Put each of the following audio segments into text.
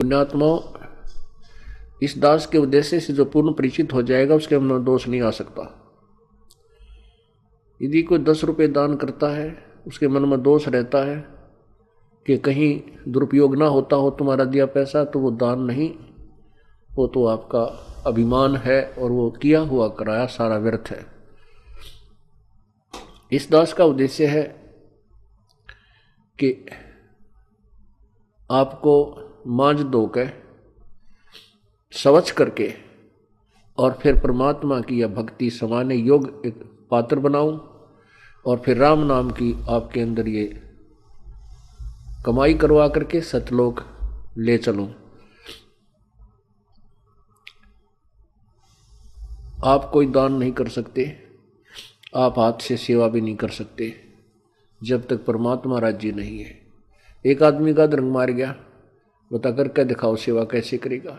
पुण्यात्माओं, इस दास के उद्देश्य से जो पूर्ण परिचित हो जाएगा उसके मन में दोष नहीं आ सकता। यदि कोई 10 रुपये दान करता है, उसके मन में दोष रहता है कि कहीं दुरुपयोग ना होता हो तुम्हारा दिया पैसा, तो वो दान नहीं, वो तो आपका अभिमान है और वो किया हुआ कराया सारा व्यर्थ है। इस दास का उद्देश्य है कि आपको मांझ धो के स्वच्छ करके और फिर परमात्मा की या भक्ति समाने योग एक पात्र बनाऊं और फिर राम नाम की आपके अंदर ये कमाई करवा करके सतलोक ले चलूं। आप कोई दान नहीं कर सकते, आप हाथ से सेवा भी नहीं कर सकते जब तक परमात्मा राज्य नहीं है। एक आदमी का धर्म मार गया, बता करके दिखाओ सेवा कैसे करेगा।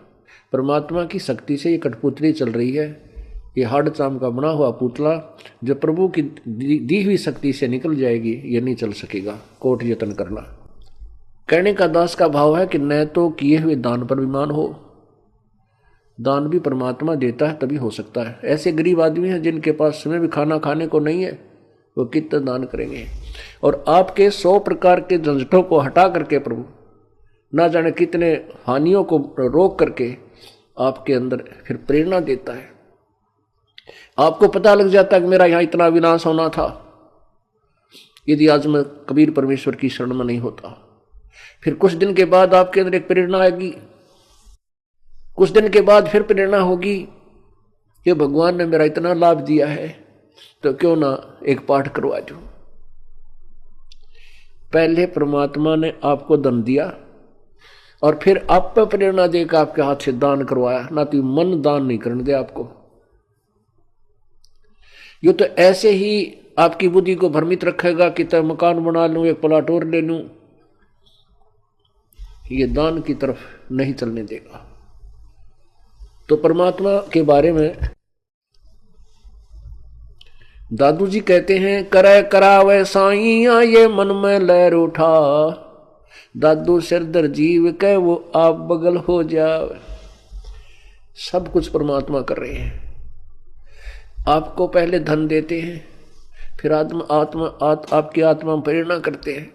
परमात्मा की शक्ति से ये कठपुतली चल रही है, ये हाड़ चाम का बना हुआ पुतला जो प्रभु की दी हुई शक्ति से निकल जाएगी, ये नहीं चल सकेगा। कोट यत्न करना। कहने का दास का भाव है कि न तो किए हुए दान पर विमान हो, दान भी परमात्मा देता है तभी हो सकता है। ऐसे गरीब आदमी हैं जिनके पास समय भी खाना खाने को नहीं है, वो कितना दान करेंगे। और आपके 100 प्रकार के झंझटों को हटा करके प्रभु ना जाने कितने हानियों को रोक करके आपके अंदर फिर प्रेरणा देता है। आपको पता लग जाता है कि मेरा यहाँ इतना विनाश होना था यदि आज मैं कबीर परमेश्वर की शरण में नहीं होता। फिर कुछ दिन के बाद आपके अंदर एक प्रेरणा आएगी, कुछ दिन के बाद फिर प्रेरणा होगी कि भगवान ने मेरा इतना लाभ दिया है तो क्यों ना एक पाठ करवा दूं। पहले परमात्मा ने आपको धन दिया और फिर आप पर प्रेरणा देकर आपके हाथ से दान करवाया, ना तो मन दान नहीं करने दे आपको। ये तो ऐसे ही आपकी बुद्धि को भ्रमित रखेगा कि तय मकान बना लूं, एक प्लाट और ले लूं, ये दान की तरफ नहीं चलने देगा। तो परमात्मा के बारे में दादू जी कहते हैं, करे करावे साईया ये मन में लहर उठा, दादू सिरदर जीव के वो आप बगल हो जावे। सब कुछ परमात्मा कर रहे हैं। आपको पहले धन देते हैं, फिर आपकी आत्मा में प्रेरणा करते हैं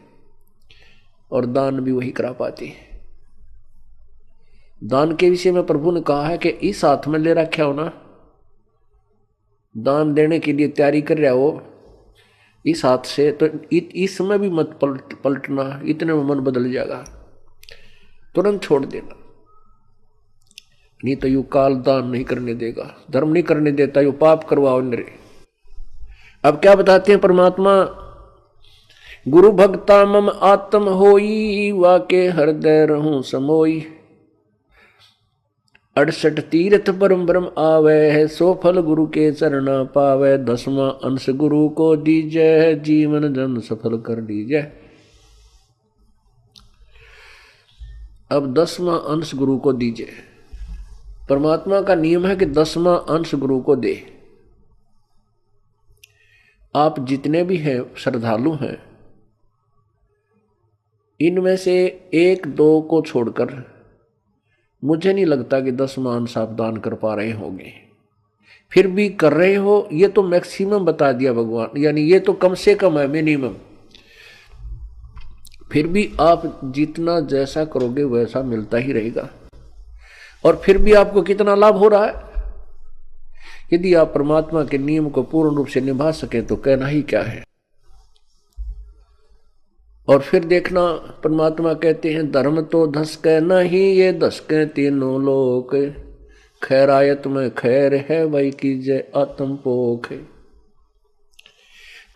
और दान भी वही करा पाते हैं। दान के विषय में प्रभु ने कहा है कि इस हाथ में ले रखा हो ना, दान देने के लिए तैयारी कर रहा हो इस हाथ से, तो इस समय भी मत पलटना, इतने में मन बदल जाएगा, तुरंत छोड़ देना। नहीं तो यू काल दान नहीं करने देगा, धर्म नहीं करने देता, यू पाप करवाओ नरे। अब क्या बताते हैं परमात्मा, गुरु भक्ता मम आत्म होई, वाके हृदय रहूं समोई, 68 तीर्थ परम ब्रह्म आवे है, सो फल गुरु के चरणा पावे, 10वां अंश गुरु को दीजै, जीवन जन सफल कर दीजै। अब 10वां अंश गुरु को दीजै। परमात्मा का नियम है कि 10वां अंश गुरु को दे। आप जितने भी हैं श्रद्धालु हैं, इनमें से 1-2 को छोड़कर मुझे नहीं लगता कि 10वां अंश आप दान कर पा रहे होंगे। फिर भी कर रहे हो, ये तो मैक्सिमम बता दिया भगवान, यानी ये तो कम से कम है, मिनिमम। फिर भी आप जितना जैसा करोगे वैसा मिलता ही रहेगा। और फिर भी आपको कितना लाभ हो रहा है। यदि आप परमात्मा के नियम को पूर्ण रूप से निभा सके तो कहना ही क्या है। और फिर देखना, परमात्मा कहते हैं, धर्म तो धसके नहीं ये धसके तीनों लोक, खैरायत में खैर है वही कीजे आत्म पोख,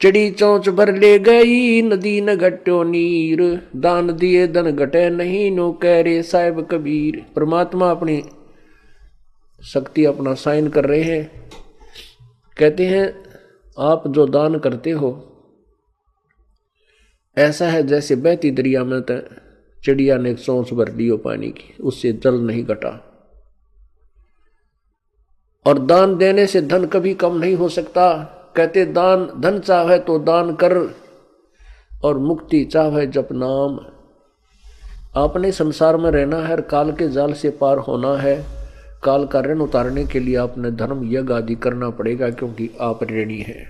चढ़ी चौंच भर ले गई नदी न घट्यो नीर, दान दिए धन घटे नहीं नो कह रे साहिब कबीर। परमात्मा अपनी शक्ति अपना साइन कर रहे हैं। कहते हैं आप जो दान करते हो ऐसा है जैसे बहती दरिया में तो चिड़िया ने एक चौंच भर लियो पानी की, उससे जल नहीं घटा। और दान देने से धन कभी कम नहीं हो सकता। कहते दान धन चाहे तो दान कर और मुक्ति चाहे जप नाम। आपने संसार में रहना है, काल के जाल से पार होना है। काल का ऋण उतारने के लिए आपने धर्म यज्ञ आदि करना पड़ेगा, क्योंकि आप ऋणी हैं।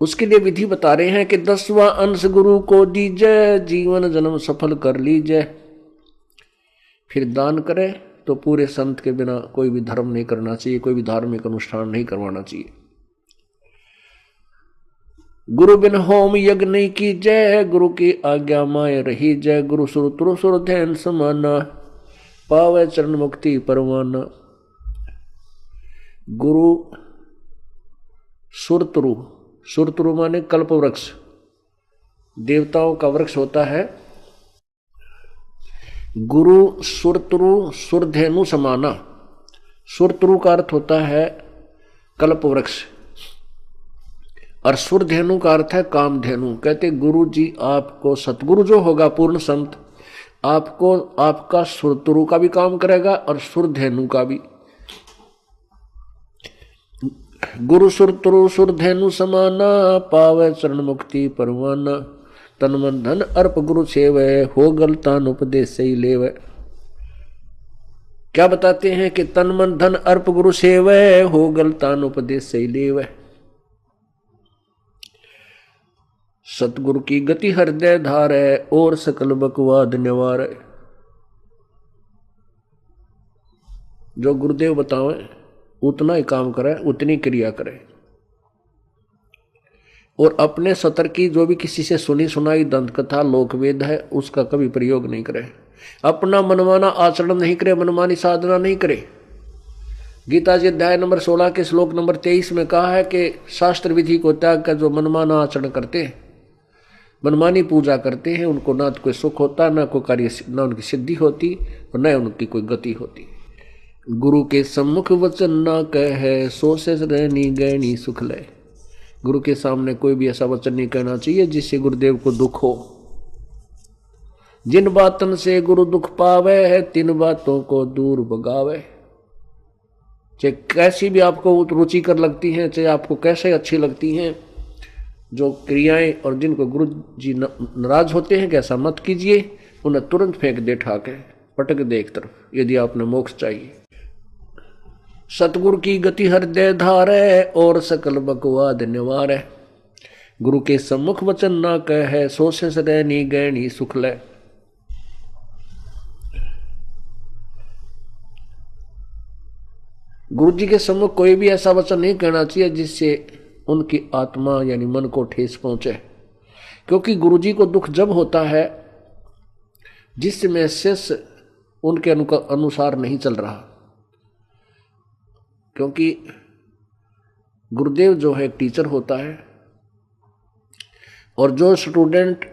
उसके लिए विधि बता रहे हैं कि 10वां अंश गुरु को दीजिए, जीवन जन्म सफल कर लीजिए। फिर दान करे तो पूरे संत के बिना कोई भी धर्म नहीं करना चाहिए, कोई भी धार्मिक अनुष्ठान नहीं करवाना चाहिए। गुरु बिन होम यज्ञ नहीं कीजय, गुरु की आज्ञा माय रही जय। गुरु सुर तुरु सुर ध्यान समाना, पावे चरण मुक्ति परवाना। गुरु सुरतरु, सुरतरु माने कल्प वृक्ष, देवताओं का वृक्ष होता है। गुरु सुरतरु सुरधेनु समाना, सुरतरु का अर्थ होता है कल्प वृक्ष और सुरधेनु का अर्थ है कामधेनु। कहते गुरु जी आपको, सतगुरु जो होगा पूर्ण संत, आपको आपका सुरतरु का भी काम करेगा और सुरधेनु का भी। गुरु सुरतरु सुरधेनु समाना, पावे चरण मुक्ति परवाना। तन मन धन अर्प गुरु सेवै, हो गलतान उपदेश सही लेवै। क्या बताते हैं कि तन मन धन अर्प गुरु सेवै, हो गलतान उपदेश सही लेवै। सतगुरु की गति हृदय धारै, और सकल बकवाद निवारै। जो गुरुदेव बतावे उतना ही काम करे, उतनी क्रिया करे, और अपने सतर की जो भी किसी से सुनी सुनाई दंत कथा लोकवेद है उसका कभी प्रयोग नहीं करे। अपना मनमाना आचरण नहीं करे, मनमानी साधना नहीं करे। गीता जी अध्याय नंबर 16 के श्लोक नंबर 23 में कहा है कि शास्त्र विधि को त्याग कर जो मनमाना आचरण करते हैं, मनमानी पूजा करते हैं, उनको ना तो कोई सुख होता, ना कोई कार्य, ना उनकी सिद्धि होती और न उनकी कोई गति होती। गुरु के सम्मुख वचन ना कहे, सो से रहनी गहनी सुख ले। गुरु के सामने कोई भी ऐसा वचन नहीं कहना चाहिए जिससे गुरुदेव को दुख हो। जिन बातन से गुरु दुख पावे है, तिन बातों को दूर भगावे। चाहे कैसी भी आपको रुचिकर लगती हैं, चाहे आपको कैसे अच्छी लगती हैं, जो क्रियाएं और जिनको गुरु जी नाराज होते हैं कि ऐसा मत कीजिए, उन्हें तुरंत फेंक दे, ठाके पटक दे एक तरफ, यदि आपने मोक्ष चाहिए। सतगुरु की गति हृदय धारै, और सकल बकवाद निवारै। गुरु के सम्मुख वचन ना कहे, सो से रहनी गहनी सुख ले। गुरु जी के सम्मुख कोई भी ऐसा वचन नहीं कहना चाहिए जिससे उनकी आत्मा यानी मन को ठेस पहुंचे, क्योंकि गुरु जी को दुख जब होता है जिसमें शिष्य उनके अनुसार नहीं चल रहा। क्योंकि गुरुदेव जो है एक टीचर होता है, और जो स्टूडेंट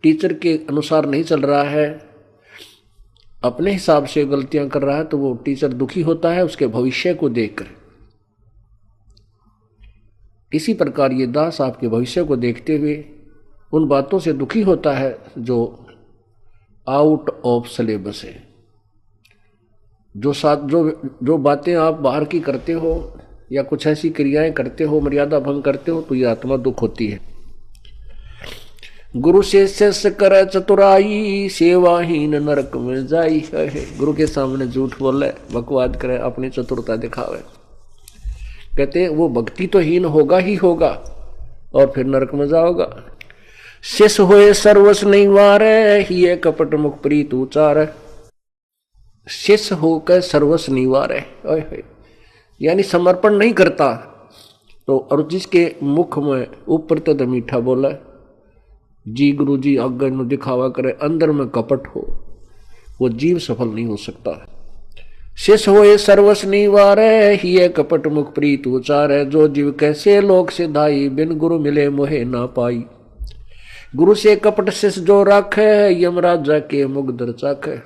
टीचर के अनुसार नहीं चल रहा है, अपने हिसाब से गलतियां कर रहा है, तो वो टीचर दुखी होता है उसके भविष्य को देखकर। इसी प्रकार ये दास आपके भविष्य को देखते हुए उन बातों से दुखी होता है जो आउट ऑफ सिलेबस है। जो बातें आप बाहर की करते हो या कुछ ऐसी क्रियाएं करते हो, मर्यादा भंग करते हो, तो ये आत्मा दुख होती है। गुरु से शिष्य करे चतुराई, सेवाहीन नरक में जाई है। गुरु के सामने झूठ बोले, बकवाद करे, अपनी चतुरता दिखावे, कहते वो भक्ति तो हीन होगा ही होगा और फिर नरक में जाओगा। शिष्य होए सर्वस नहीं वारे, ही कपट मुख प्रीत उचार। शिष्य होकर सर्वस्व निवार है, यानी समर्पण नहीं करता तो, और जिसके मुख में ऊपर तो मीठा बोला, जी गुरु जी आज्ञा में दिखावा करे, अंदर में कपट हो, वो जीव सफल नहीं हो सकता। शिष्य होए सर्वस्व निवार है, ही कपट मुख प्रीत उचार है। जो जीव कैसे लोक सिधाई, बिन गुरु मिले मोहे ना पाई। गुरु से कपट शिष्य जो राखे, यमराज जाके मुख दर चाखे।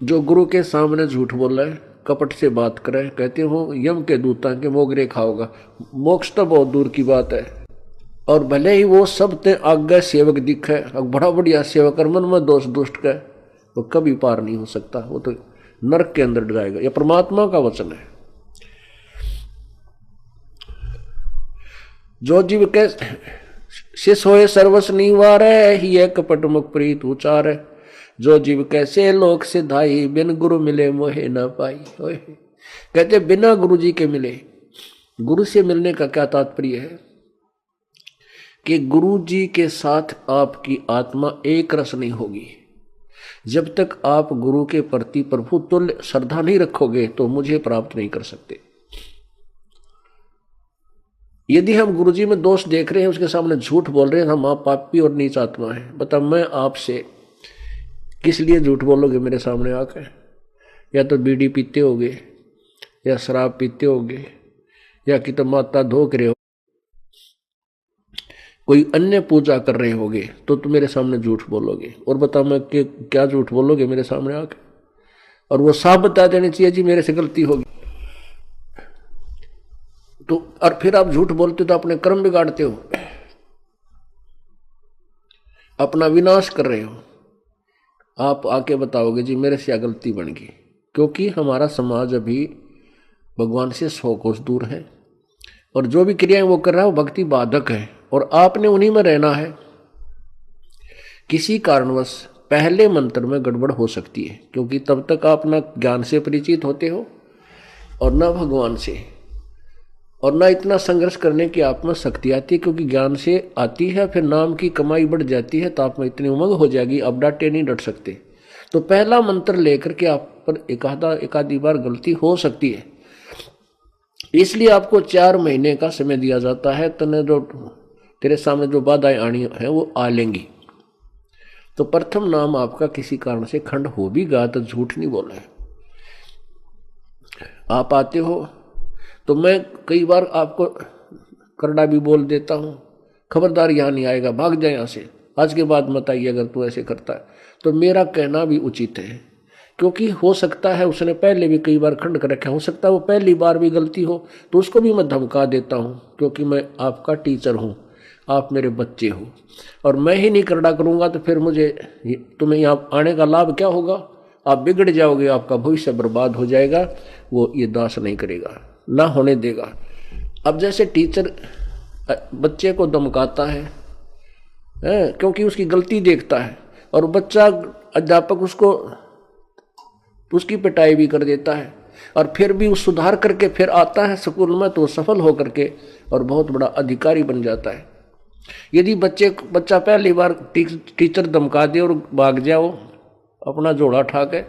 जो गुरु के सामने झूठ बोल रहे, कपट से बात करे, कहते हो यम के दूता के मोगरे खाओगा, मोक्ष तो बहुत दूर की बात है। और भले ही वो सब ते आज्ञा सेवक दिखे, बड़ा बढ़िया सेवक और मन में दोष दुष्ट का, वो कभी पार नहीं हो सकता, वो तो नरक के अंदर जाएगा। यह परमात्मा का वचन है। जो जीव के शिष होए सर्वस निवार ही है कपट मुख प्रीत उचार जो जीव कैसे लोक सिधाई बिन गुरु मिले मोहे न पाई। कहते बिना गुरु जी के मिले। गुरु से मिलने का क्या तात्पर्य है कि गुरु जी के साथ आपकी आत्मा एक रस नहीं होगी। जब तक आप गुरु के प्रति प्रभु तुल्य श्रद्धा नहीं रखोगे तो मुझे प्राप्त नहीं कर सकते। यदि हम गुरु जी में दोष देख रहे हैं, उसके सामने झूठ बोल रहे हैं, हम आप पापी और नीच आत्मा है। बता मैं आपसे किस लिए झूठ बोलोगे मेरे सामने आकर? या तो बीड़ी पीते होगे, या शराब पीते होगे, या कि तो माता धोक रहे हो, कोई अन्य पूजा कर रहे होगे, तो तुम मेरे सामने झूठ बोलोगे। और बता मैं क्या झूठ बोलोगे मेरे सामने आके? और वो साफ बता देनी चाहिए जी मेरे से गलती होगी। तो और फिर आप झूठ बोलते हो तो अपने कर्म बिगाड़ते हो, अपना विनाश कर रहे हो। आप आके बताओगे जी मेरे से गलती बन गई, क्योंकि हमारा समाज अभी भगवान से 100 कोस दूर है और जो भी क्रियाएं वो कर रहा है वो भक्ति बाधक है और आपने उन्हीं में रहना है। किसी कारणवश पहले मंत्र में गड़बड़ हो सकती है, क्योंकि तब तक आप ना ज्ञान से परिचित होते हो और ना भगवान से, और ना इतना संघर्ष करने की आप में शक्ति आती है, क्योंकि ज्ञान से आती है फिर नाम की कमाई बढ़ जाती है तो आप में इतनी उमंग हो जाएगी आप डांटे नहीं डट सकते। तो पहला मंत्र लेकर के आप पर एकाधी बार गलती हो सकती है, इसलिए आपको 4 महीने का समय दिया जाता है। तने जो तेरे सामने जो बाधाएं आनी है वो आ लेंगी। तो प्रथम नाम आपका किसी कारण से खंड हो भी गया तो झूठ नहीं बोला है। आप आते हो तो मैं कई बार आपको करड़ा भी बोल देता हूं, खबरदार यहां नहीं आएगा, भाग जाए यहां से, आज के बाद मत आइए अगर तू ऐसे करता है। तो मेरा कहना भी उचित है, क्योंकि हो सकता है उसने पहले भी कई बार खंड कर रखा, हो सकता है वो पहली बार भी गलती हो, तो उसको भी मैं धमका देता हूं, क्योंकि मैं आपका टीचर हूं, आप मेरे बच्चे हो। और मैं ही नहीं करड़ा करूंगा तो फिर मुझे तुम्हें यहाँ आने का लाभ क्या होगा? आप बिगड़ जाओगे, आपका भविष्य बर्बाद हो जाएगा। वो ये दास नहीं करेगा, ना होने देगा। अब जैसे टीचर बच्चे को धमकाता है क्योंकि उसकी गलती देखता है, और बच्चा अध्यापक उसकी पिटाई भी कर देता है, और फिर भी वो सुधार करके फिर आता है स्कूल में, तो सफल होकर के और बहुत बड़ा अधिकारी बन जाता है। यदि बच्चा पहली बार टीचर धमका दे और भाग जाओ अपना जोड़ा उठा के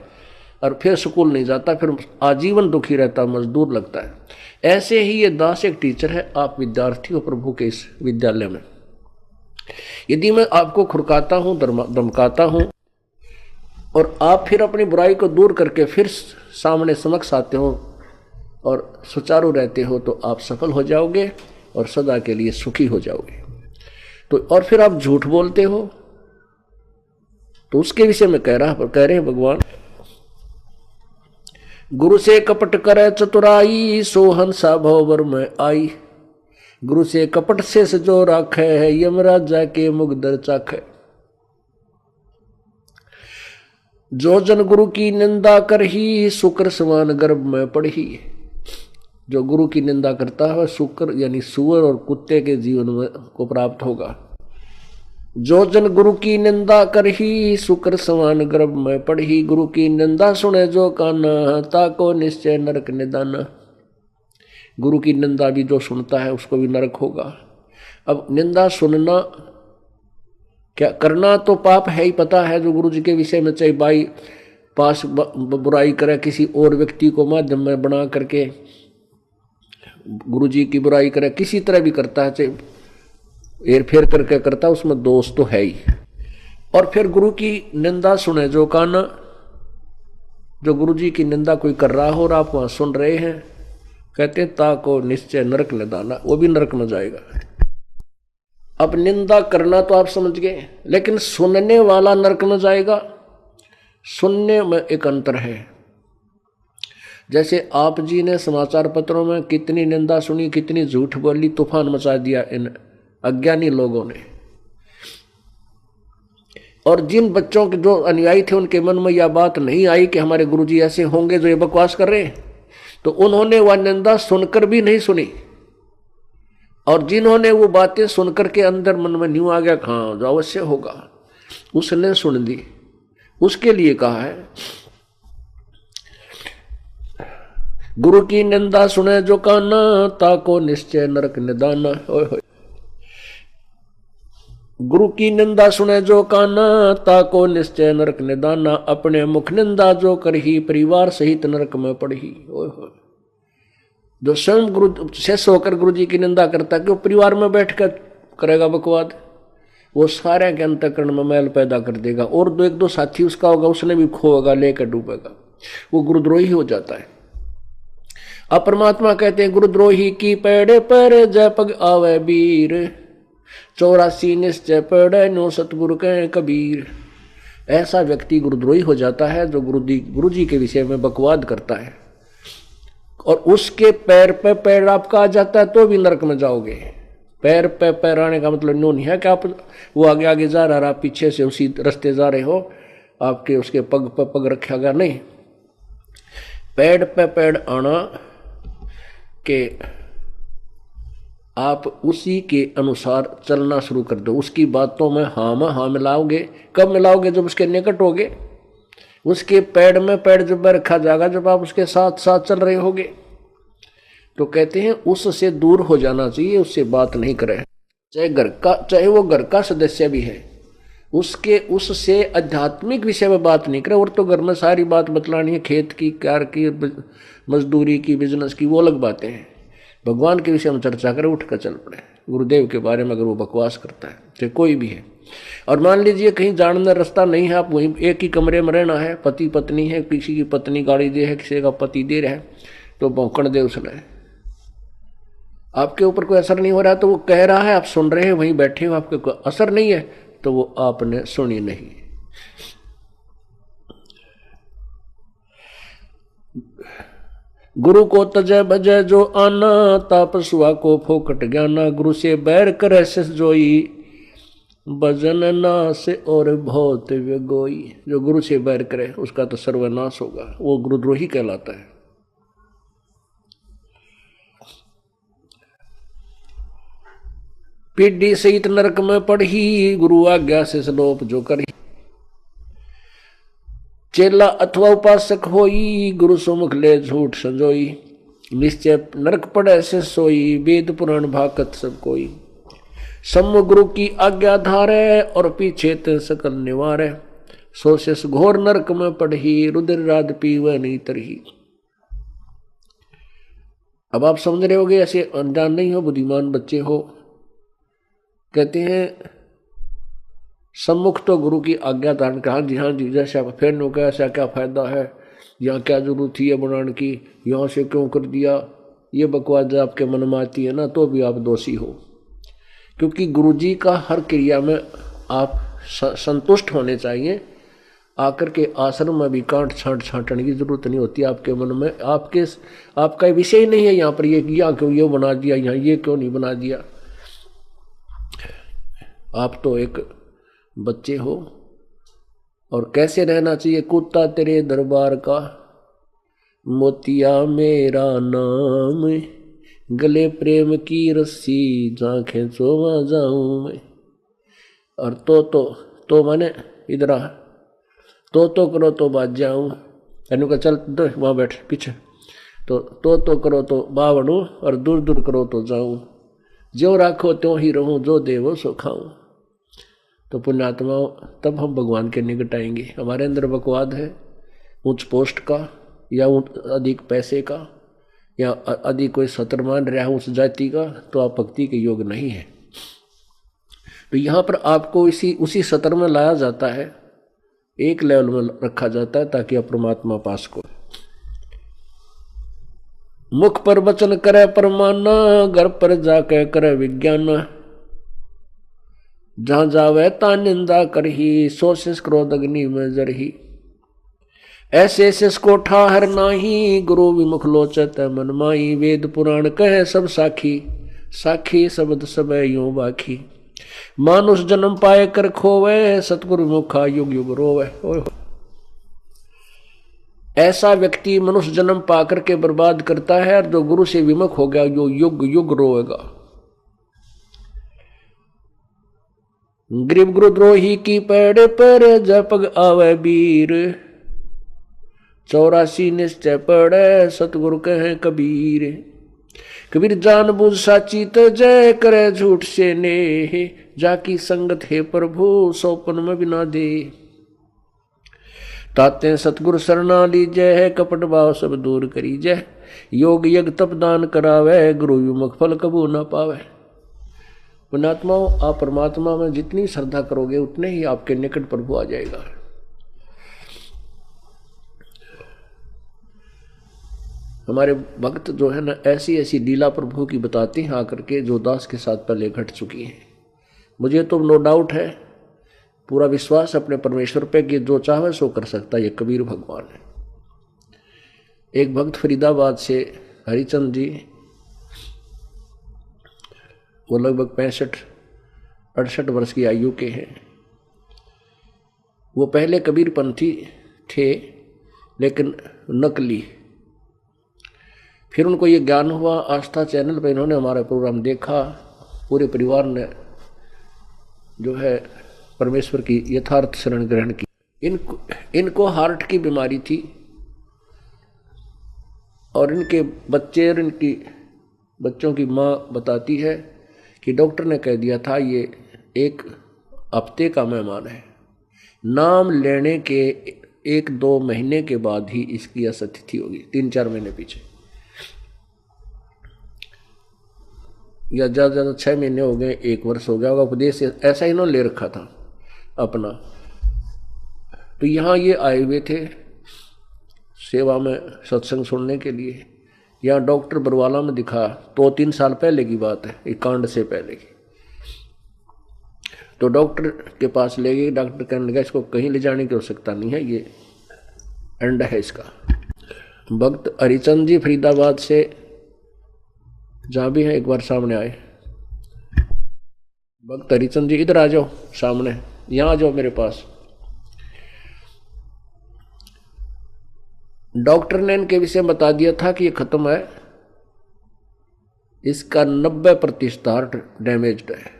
और फिर स्कूल नहीं जाता, फिर आजीवन दुखी रहता, मजदूर लगता है। ऐसे ही ये दास एक टीचर है, आप विद्यार्थी हो प्रभु के इस विद्यालय में। यदि मैं आपको खुरकाता हूं, धमकाता हूं, और आप फिर अपनी बुराई को दूर करके फिर सामने समक्ष आते हो और सुचारू रहते हो, तो आप सफल हो जाओगे और सदा के लिए सुखी हो जाओगे। तो और फिर आप झूठ बोलते हो, तो उसके विषय में कह रहे हैं भगवान, गुरु से कपट करे चतुराई सो हंसा भवर में आई। गुरु से कपट से जो राखे है यमराज जाके मुगदर चाखे। जो जन गुरु की निंदा कर ही शुक्र समान गर्भ में पढ़ी। जो गुरु की निंदा करता है वह शुक्र यानी सुअर और कुत्ते के जीवन में को प्राप्त होगा। जो जन गुरु की निंदा कर ही शुक्र समान गर्भ में पढ़ी। गुरु की निंदा सुने जो काना ताको निश्चय नरक निदाना। गुरु की निंदा भी जो सुनता है उसको भी नरक होगा। अब निंदा सुनना क्या करना तो पाप है ही, पता है। जो गुरु जी के विषय में चाहे भाई पास बुराई करे, किसी और व्यक्ति को माध्यम में बना करके गुरु जी की बुराई करे, किसी तरह भी करता है, चाहे हेर फेर करके करता, उसमें दोष तो है ही। और फिर गुरु की निंदा सुने जो काना, जो गुरु जी की निंदा कोई कर रहा हो और आप वहां सुन रहे हैं, कहते हैं ताको निश्चय नरक न दाना, वो भी नरक में जाएगा। अब निंदा करना तो आप समझ गए, लेकिन सुनने वाला नरक में जाएगा। सुनने में एक अंतर है। जैसे आप जी ने समाचार पत्रों में कितनी निंदा सुनी, कितनी झूठ बोली, तूफान मचा दिया इन अज्ञानी लोगों ने। और जिन बच्चों के जो अनुयायी थे उनके मन में यह बात नहीं आई कि हमारे गुरुजी ऐसे होंगे जो ये बकवास कर रहे हैं, तो उन्होंने वह निंदा सुनकर भी नहीं सुनी। और जिन्होंने वो बातें सुनकर के अंदर मन में न्यू आ गया, हाँ जो अवश्य होगा, उसने सुन दी, उसके लिए कहा है गुरु की निंदा सुने जो काना, ताको निश्चय नरक निदाना। गुरु की निंदा सुने जो काना, ताको निश्चय नरक निदाना। अपने मुख निंदा जो करही, परिवार सहित नरक में पड़ही। जो स्वयं गुरु शेष होकर गुरु जी की निंदा करता है कि वो परिवार में बैठ कर करेगा बकवाद, वो सारे के अंतःकरण में मैल पैदा कर देगा, और दो एक दो साथी उसका होगा, उसने भी खोएगा, लेकर डूबेगा, वो गुरुद्रोही हो जाता है। अब परमात्मा कहते हैं गुरुद्रोही की पेड़े पर जय पग आवे वीर, 84 निश्चय पेड़े नो सतगुरु के कबीर। ऐसा व्यक्ति गुरुद्रोही हो जाता है जो गुरु जी के विषय में बकवाद करता है, और उसके पैर पे पैर आपका आ जाता है तो भी नरक में जाओगे। पैर पे पैर आने का मतलब नो नहीं है कि आप वो आगे आगे जा रहा, आप पीछे से उसी रास्ते जा रहे हो, आपके उसके पग पे पग रखा गया, नहीं। पैर पे पैर आना के आप उसी के अनुसार चलना शुरू कर दो, उसकी बातों में हाँ मिलाओगे। कब मिलाओगे? जब उसके निकट होगे, उसके पैर में पैर जब रखा जाएगा, जब आप उसके साथ साथ चल रहे होगे। तो कहते हैं उससे दूर हो जाना चाहिए, उससे बात नहीं करें, चाहे वो घर का सदस्य भी है, उससे आध्यात्मिक विषय में बात नहीं करें। और तो घर में सारी बात बतलानी है, खेत की, कार की, मजदूरी की, बिजनेस की, वो अलग बातें हैं। भगवान के विषय में चर्चा करें, उठ कर चल पड़े। गुरुदेव के बारे में अगर वो बकवास करता है, चाहे कोई भी है, और मान लीजिए कहीं जाने रास्ता नहीं है, आप वहीं एक ही कमरे में रहना है, पति पत्नी है, किसी की पत्नी गाड़ी दे है, किसी का पति दे रहा है, तो भौंकण दे उसने, आपके ऊपर कोई असर नहीं हो रहा, तो वो कह रहा है, आप सुन रहे हैं, वहीं बैठे हो, आपके कोई असर नहीं है, तो वो आपने सुनी नहीं। गुरु को तजय भजय जो आना, तापसुआ को फोकट ज्ञाना। गुरु से बैर करे शिष जोई, भजन नाश और बहुत व्यगोई। जो गुरु से बैर करे उसका तो सर्वनाश होगा, वो गुरुद्रोही कहलाता है। पीढ़ी सहित नरक में पढ़ी, गुरु आज्ञा से सलोप जो करी। चेला अथवा उपासक होई, गुरु सुमुख ले झूठ संजोई। निश्चय नरक पड़े से सोई, वेद पुराण भागत सब कोई। सम्मुख गुरु की आज्ञा धारे, और पीछे ते सकल निवारे। सो शेष घोर नरक में पढ़ी, रुद्र राध पीवे नहीं तरही। अब आप समझ रहे होगे, ऐसे अनजान नहीं हो, बुद्धिमान बच्चे हो। कहते हैं सम्मुख तो गुरु की आज्ञा धारण कर, हाँ जी जैसे आप फिर नो क्या, ऐसा क्या फायदा है, यहाँ क्या जरूरत थी ये बनाने की, यहाँ से क्यों कर दिया, ये बकवास आपके मन में आती है ना, तो भी आप दोषी हो। क्योंकि गुरु जी का हर क्रिया में आप संतुष्ट होने चाहिए। आकर के आश्रम में भी कांट छांट छांटने की जरूरत नहीं होती। आपके मन में आपका विषय ही नहीं है, यहाँ पर ये किया क्यों, ये बना दिया, यहाँ ये क्यों नहीं बना दिया। आप तो एक बच्चे हो, और कैसे रहना चाहिए। कुत्ता तेरे दरबार का, मोतिया मेरा नाम, गले प्रेम की रस्सी, जहाँ खेचो वहाँ जाऊं मैं। और तो मैंने इधर आ, तो करो तो बाज जाऊं, तेनू का चल वहाँ बैठ पीछे, तो करो तो बावणू, और दूर करो तो जाऊं। जो राखो त्यों ही रहूं, जो देवो सो खाऊं। तो पुण्यात्माओं, तब हम भगवान के निकट आएंगे। हमारे अंदर बकवाद है उच्च पोस्ट का, या अधिक पैसे का, या अधिक कोई सत्र मान रहा है उस जाति का, तो आप भक्ति के योग नहीं है। तो यहाँ पर आपको उसी सत्र में लाया जाता है, एक लेवल में रखा जाता है, ताकि आप परमात्मा पास को। मुख पर वचन करे परमाना, घर पर जाके करे विज्ञान। जहां जावे ता निंदा करही, सो शिष क्रोध अग्नि में जरही। ऐसे शिष को ठाहर नाही, गुरु विमुख लोचत मन माई। वेद पुराण कहे सब साखी, साखी शब्द सब यूं बाखी। मानुष जन्म पाए कर खोवे, सतगुरु मुखा युग युग रोवे। ऐसा व्यक्ति मनुष्य जन्म पाकर के बर्बाद करता है, और जो गुरु से विमुख हो गया, जो युग युग रोएगा। गरीब गुरुद्रोही की पेड़ पर जपग आवे वीर, 84 निश्चय पड़े सतगुरु कहे कबीर। कबीर जान बुझ साची तो जय करे झूठ से नेह, जाकी संगत है प्रभु सोपन में बिना दे। ताते सतगुरु शरणा लीजय है, कपट भाव सब दूर करीजय। योग यज्ञ तप दान करावे, गुरु विमुख फल कबू न पावे। पुण्यात्माओं, आप परमात्मा में जितनी श्रद्धा करोगे उतने ही आपके निकट प्रभु आ जाएगा। हमारे भक्त जो है ना, ऐसी ऐसी लीला प्रभु की बताते हैं आकर के, जो दास के साथ पहले घट चुकी है। मुझे तो नो डाउट है, पूरा विश्वास अपने परमेश्वर पे कि जो चाहे सो कर सकता, ये कबीर भगवान है। एक भक्त फरीदाबाद से हरिचंद जी, वो लगभग 65-68 वर्ष की आयु के हैं। वो पहले कबीरपंथी थे लेकिन नकली। फिर उनको ये ज्ञान हुआ, आस्था चैनल पर इन्होंने हमारा प्रोग्राम देखा, पूरे परिवार ने जो है परमेश्वर की यथार्थ शरण ग्रहण की। इनको हार्ट की बीमारी थी और इनके बच्चे और इनकी बच्चों की माँ बताती है कि डॉक्टर ने कह दिया था ये 1 हफ्ते का मेहमान है। नाम लेने के 1-2 महीने के बाद ही इसकी असतिथि होगी, 3-4 महीने पीछे, या ज़्यादा ज़्यादा 6 महीने हो गए, 1 वर्ष हो गया होगा। उपदेश ऐसा इन्होंने ले रखा था अपना। तो यहाँ ये आए हुए थे सेवा में, सत्संग सुनने के लिए। यहाँ डॉक्टर बरवाला में दिखा, 2-3 साल पहले की बात है, एक कांड से पहले की। तो डॉक्टर के पास ले गए। डॉक्टर कहने लगा इसको कहीं ले जाने की आवश्यकता नहीं है, ये एंड है इसका। भक्त हरिचंद जी फरीदाबाद से जहाँ भी है एक बार सामने आए। भक्त हरिचंद जी इधर आ जाओ, सामने यहाँ आ जाओ मेरे पास। डॉक्टर ने इनके विषय बता दिया था कि ये खत्म है, इसका 90% हार्ट डैमेज्ड है।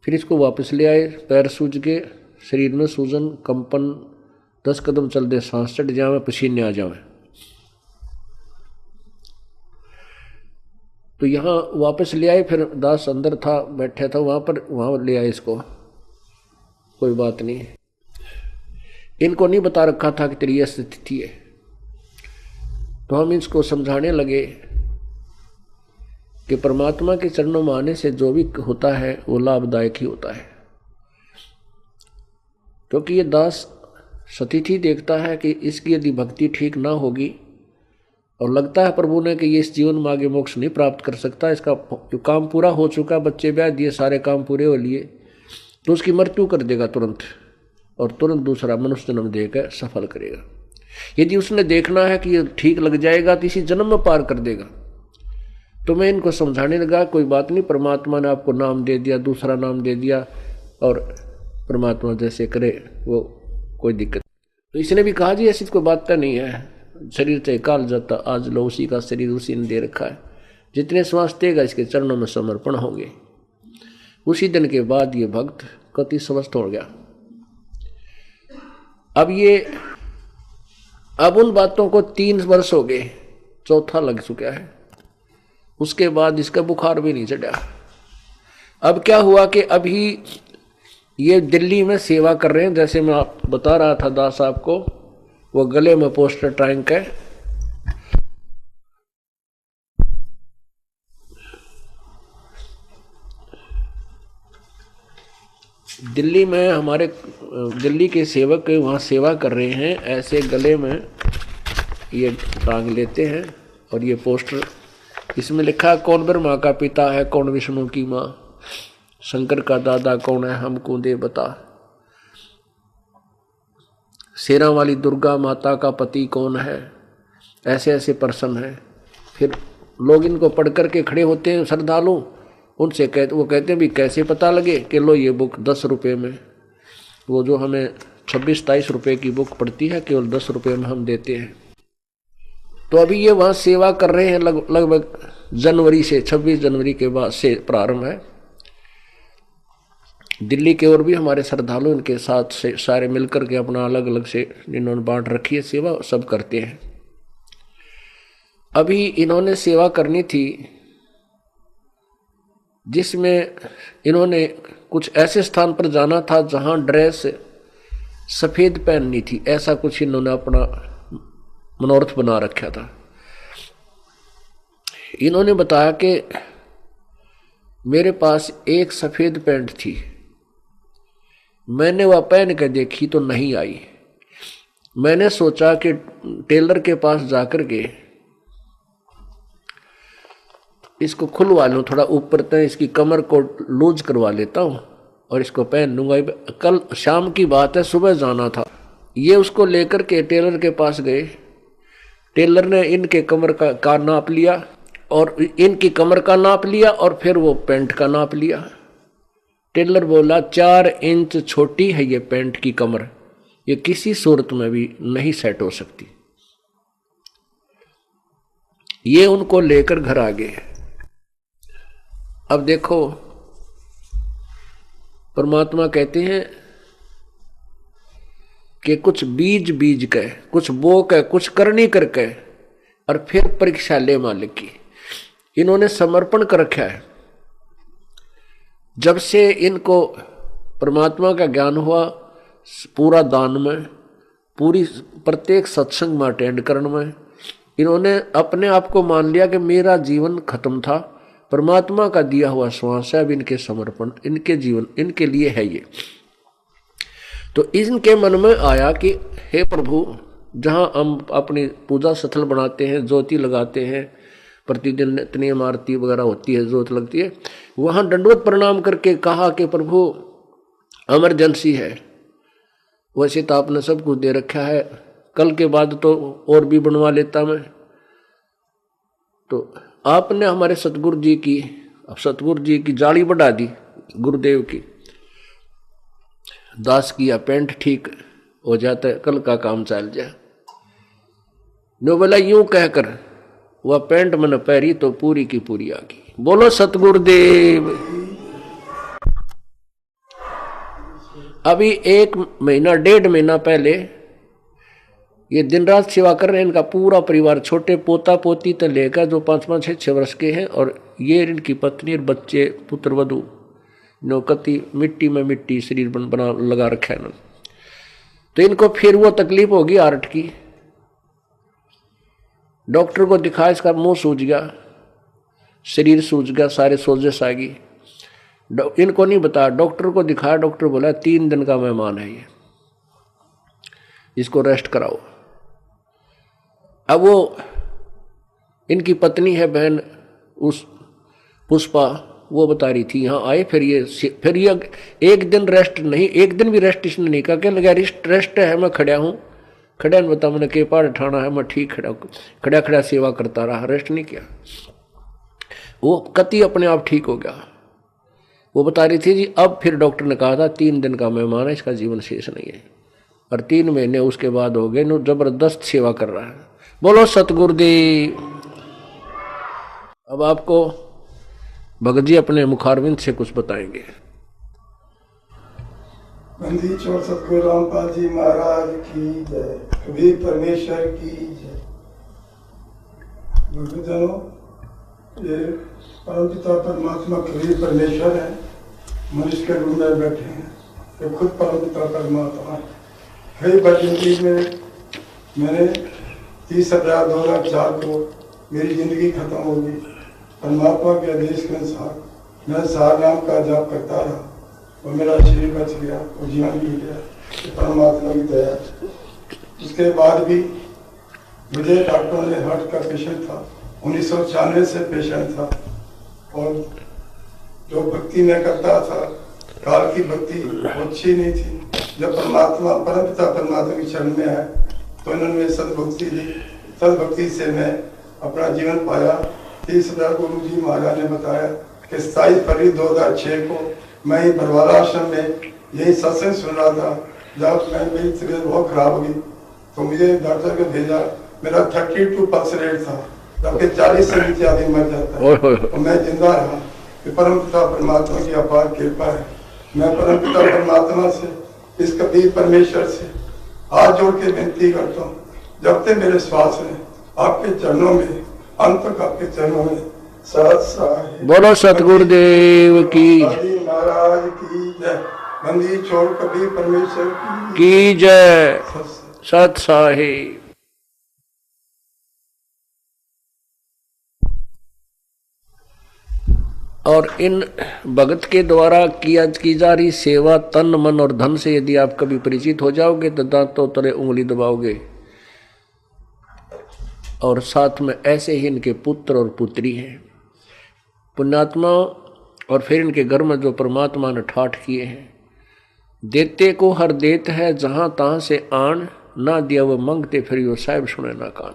फिर इसको वापस ले आए, पैर सूज के, शरीर में सूजन, कंपन, 10 कदम चल दे सांस चढ़ जावे, पसीने आ जावे। तो यहाँ वापस ले आए। फिर दास अंदर था, बैठा था वहाँ ले आए इसको। कोई बात नहीं, इनको नहीं बता रखा था कि तेरी यह स्थिति है। तो हम इसको समझाने लगे कि परमात्मा के चरणों में आने से जो भी होता है वो लाभदायक ही होता है। क्योंकि ये दास स्थिति देखता है कि इसकी यदि भक्ति ठीक ना होगी और लगता है प्रभु ने कि ये इस जीवन में आगे मोक्ष नहीं प्राप्त कर सकता, इसका काम पूरा हो चुका, बच्चे ब्याह दिए, सारे काम पूरे हो लिए, तो उसकी मृत्यु कर देगा तुरंत, और तुरंत दूसरा मनुष्य जन्म देकर सफल करेगा। यदि उसने देखना है कि ये ठीक लग जाएगा तो इसी जन्म में पार कर देगा। तो मैं इनको समझाने लगा, कोई बात नहीं, परमात्मा ने आपको नाम दे दिया, दूसरा नाम दे दिया, और परमात्मा जैसे करे वो कोई दिक्कत। तो इसने भी कहा जी ऐसी कोई बात तो नहीं है, शरीर चाहे काल जाता, आज लो उसी का शरीर उसी ने दे रखा है, जितने श्वास देगा इसके चरणों में समर्पण होंगे। उसी दिन के बाद ये भक्त कति स्वस्थ हो गया। अब उन बातों को 3 वर्ष हो गए, चौथा लग चुका है। उसके बाद इसका बुखार भी नहीं चढ़ा। अब क्या हुआ कि अभी ये दिल्ली में सेवा कर रहे हैं, जैसे मैं आप बता रहा था दास साहब को, वो गले में पोस्टर टांग के दिल्ली में, हमारे दिल्ली के सेवक वहाँ सेवा कर रहे हैं, ऐसे गले में ये टांग लेते हैं और ये पोस्टर, इसमें लिखा है कौन ब्रह्मा का पिता है, कौन विष्णु की माँ, शंकर का दादा कौन है, हमको दे बता, शेरा वाली दुर्गा माता का पति कौन है, ऐसे ऐसे पर्सन है। फिर लोग इनको पढ़ करके खड़े होते हैं श्रद्धालु, उनसे वो कहते हैं भी कैसे पता लगे कि लो ये बुक 10 रुपये में, वो जो हमें 26-27 रुपये की बुक पड़ती है केवल 10 रुपये में हम देते हैं। तो अभी ये वहाँ सेवा कर रहे हैं लगभग जनवरी से, 26 जनवरी के बाद से प्रारंभ है। दिल्ली के और भी हमारे श्रद्धालु इनके साथ से सारे मिलकर के अपना अलग अलग से इन्होंने बांट रखी है, सेवा सब करते हैं। अभी इन्होंने सेवा करनी थी जिसमें इन्होंने कुछ ऐसे स्थान पर जाना था जहां ड्रेस सफेद पहननी थी, ऐसा कुछ इन्होंने अपना मनोरथ बना रखा था। इन्होंने बताया कि मेरे पास एक सफेद पैंट थी, मैंने वह पहन के देखी तो नहीं आई। मैंने सोचा कि टेलर के पास जाकर के इसको खुलवा लूं, थोड़ा ऊपर तक इसकी कमर को लूज करवा लेता हूं और इसको पहन लूंगा। कल शाम की बात है, सुबह जाना था। ये उसको लेकर के टेलर के पास गए। टेलर ने इनके कमर का नाप लिया और इनकी कमर का नाप लिया और फिर वो पैंट का नाप लिया। टेलर बोला 4 इंच छोटी है ये पैंट की कमर, ये किसी सूरत में भी नहीं सेट हो सकती। ये उनको लेकर घर आ गए। अब देखो, परमात्मा कहते हैं कि कुछ बीज बीज के, कुछ बो के, कुछ करनी करके और फिर परीक्षा ले मालिक की। इन्होंने समर्पण कर रखा है। जब से इनको परमात्मा का ज्ञान हुआ, पूरा दान में, पूरी प्रत्येक सत्संग में अटेंड करने में, इन्होंने अपने आप को मान लिया कि मेरा जीवन खत्म था, परमात्मा का दिया हुआ श्वास है, अब इनके समर्पण, इनके जीवन इनके लिए है ये। तो इनके मन में आया कि हे प्रभु, जहाँ हम अपनी पूजा स्थल बनाते हैं, ज्योति लगाते हैं, प्रतिदिन इतनी आरती वगैरह होती है, ज्योत लगती है, वहाँ दंडवत प्रणाम करके कहा कि प्रभु इमरजेंसी है। वैसे तो आपने सब कुछ दे रखा है, कल के बाद तो और भी बनवा लेता मैं। तो आपने हमारे सतगुरु जी की जाली बढ़ा दी, गुरुदेव की। दास किया, पैंट ठीक हो जाता है, कल का काम चल जाए। नो बोला यूं कहकर वह पैंट मैंने पहरी तो पूरी की पूरी आ गई। बोलो सतगुरुदेव। अभी 1 महीना 1.5 महीना पहले ये दिन रात सेवा कर रहे हैं। इनका पूरा परिवार, छोटे पोता पोती तो लेकर जो 5-5, 6-6 वर्ष के हैं, और ये इनकी पत्नी और बच्चे, पुत्र वधु, नौकती मिट्टी में मिट्टी शरीर बना लगा रखा है इन्होंने। तो इनको फिर वो तकलीफ होगी हार्ट की। डॉक्टर को दिखाया, इसका मुंह सूज गया, शरीर सूज गया, सारे सोजस आ गई। इनको नहीं बताया, डॉक्टर को दिखाया। डॉक्टर बोला 3 दिन का मेहमान है ये, इसको रेस्ट कराओ। अब वो इनकी पत्नी है, बहन उस पुष्पा, वो बता रही थी यहाँ आए, फिर ये 1 दिन रेस्ट नहीं, 1 दिन भी रेस्ट इसने नहीं कहा। कहने लगा रेस्ट है, मैं खड़ा हूँ, खड़ा ने बता मैंने के पार ठाना है, मैं ठीक खड़ा सेवा करता रहा, रेस्ट नहीं किया। वो कति अपने आप ठीक हो गया। वो बता रही थी जी, अब फिर डॉक्टर ने कहा था 3 दिन का मेहमान है, इसका जीवन शेष नहीं है। और 3 महीने उसके बाद हो गए, जबरदस्त सेवा कर रहा है। बोलो सतगुरुदेव। अब आपको भगत जी अपने मुखारविंद से कुछ बताएंगे। बंदी चोर सतगुरु रामपाल जी महाराज की जय, कबीर परमेश्वर की जय। भक्तजनों, ये परमपिता परमात्मा कबीर परमेश्वर है, मनुष्य के रूप में बैठे हैं, ये खुद परमपिता परमात्मा है। कई बार जिंदगी में मैंने 30 अप्रैल 2004 को मेरी जिंदगी खत्म हो गई। परमात्मा के आदेश के अनुसार मैं सार नाम का जाप करता रहा और मेरा शरीर बच गया और जीवन भी गया, परमात्मा की दया। उसके बाद भी मुझे डॉक्टरों ने हार्ट का पेशेंट था, 1996 से पेशेंट था, और जो भक्ति मैं करता था, काल की भक्ति अच्छी नहीं थी। जब परमात्मा परमपिता परमात्मा की शरण में आए तो इन्होंने सदभक्ति दी। सदभक्ति से मैं अपना जीवन पाया। 30 अप्रैल गुरु जी महाराज ने बताया कि 27 फरवरी 2006 को मैं ही बरवाला आश्रम में यही सत्संग सुन रहा था। जब मेरी तबीयत बहुत खराब हो गई तो मुझे डॉक्टर को भेजा। मेरा 32 पल्स रेट था, जबकि 40 से नीचे आदमी मर जाता है, और मैं जिंदा रहा। परम पिता परमात्मा की अपार कृपा है। मैं परमपिता परमात्मा से, इस कबीर परमेश्वर से हाथ जोड़ के विनती करता हूँ, जब तक मेरे श्वास हैं आपके चरणों में, अंत तक आपके चरणों में सत साहिब। बोलो सतगुरुदेव की महाराज की जय। बंदी छोड़ कबीर परमेश्वर की जय। सत साहिब। और इन भगत के द्वारा की जा रही सेवा तन मन और धन से यदि आप कभी परिचित हो जाओगे तो दांतों तले उंगली दबाओगे। और साथ में ऐसे ही इनके पुत्र और पुत्री हैं पुण्यात्मा, और फिर इनके घर में जो परमात्मा ने ठाठ किए हैं। देते को हर देत है, जहां तहां से आन, ना दिया वो मंगते फिर यो साहिब सुने ना कान।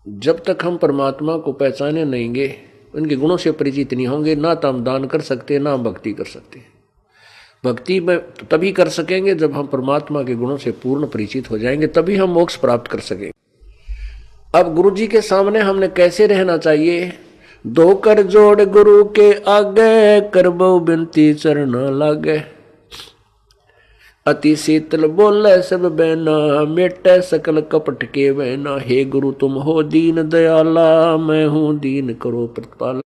जब तक हम परमात्मा को पहचाने नहींगे, उनके गुणों से परिचित नहीं होंगे, ना तो हम दान कर सकते, ना हम भक्ति कर सकते। भक्ति में तभी कर सकेंगे जब हम परमात्मा के गुणों से पूर्ण परिचित हो जाएंगे, तभी हम मोक्ष प्राप्त कर सकेंगे। अब गुरु जी के सामने हमने कैसे रहना चाहिए? दो कर जोड़ गुरु के आगे, करबो बिनती चरण लागे। अति शीतल बोले सब बैना, मेटे सकल कपट के बहना। हे गुरु तुम हो दीन दयाला, मैं हूं दीन करो प्रतिपाला।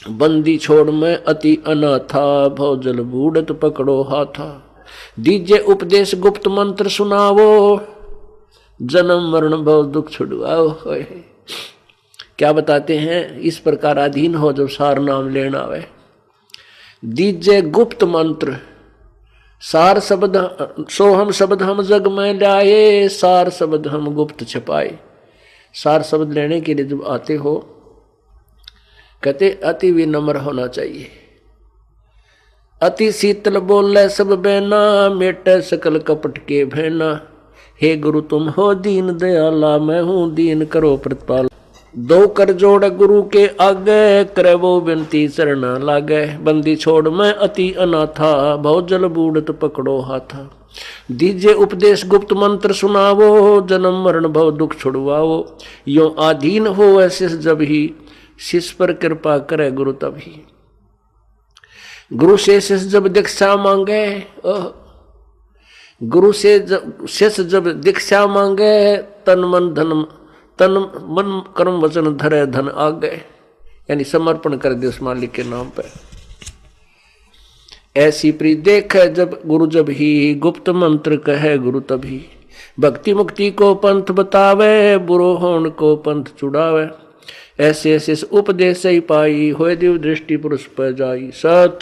बंदी छोड़ मैं अति अनाथा, भव जल बूढ़त पकड़ो हाथा। दीजे उपदेश गुप्त मंत्र सुनावो, जन्म मरण भव दुख छुड़वाओ। क्या बताते हैं? इस प्रकार अधीन हो जब सार नाम लेना आवे। दीजे गुप्त मंत्र, सार शब्द सो हम शब्द हम जग में लाए, सार शब्द हम गुप्त छिपाए। सार शब्द लेने के लिए जब आते हो, कहते अति विनम्र होना चाहिए। अति शीतल बोले सब बैना, मेटे सकल कपट के भैना। हे गुरु तुम हो दीन दयाला, मैं हूं दीन करो प्रतिपाल। दो कर जोड़ गुरु के आगे, करे वो बिनती शरण लागे। बंदी छोड़ मैं अति अनाथा, भव जल बूढ़त पकड़ो हाथा। दीजे उपदेश गुप्त मंत्र सुनावो, जन्म मरण भव दुख छुड़वाओ। यो आधीन हो ऐसे जब ही, शिष्य पर कृपा करे गुरु तभी। गुरु से शिष्य जब दीक्षा मांगे, गुरु से शिष्य जब दीक्षा मांगे, तन मन कर्म वचन धरे धन आ गए। यानी समर्पण कर दे उस मालिक के नाम पर। ऐसी प्रीत देखे जब गुरु जब ही, गुप्त मंत्र कहे गुरु तभी। भक्ति मुक्ति को पंथ बतावे, बुरो होन को पंथ छुड़ावे। ऐसे ऐसे उपदेश ही पाई, होए दिव दृष्टि पुरुष पर जाई। सत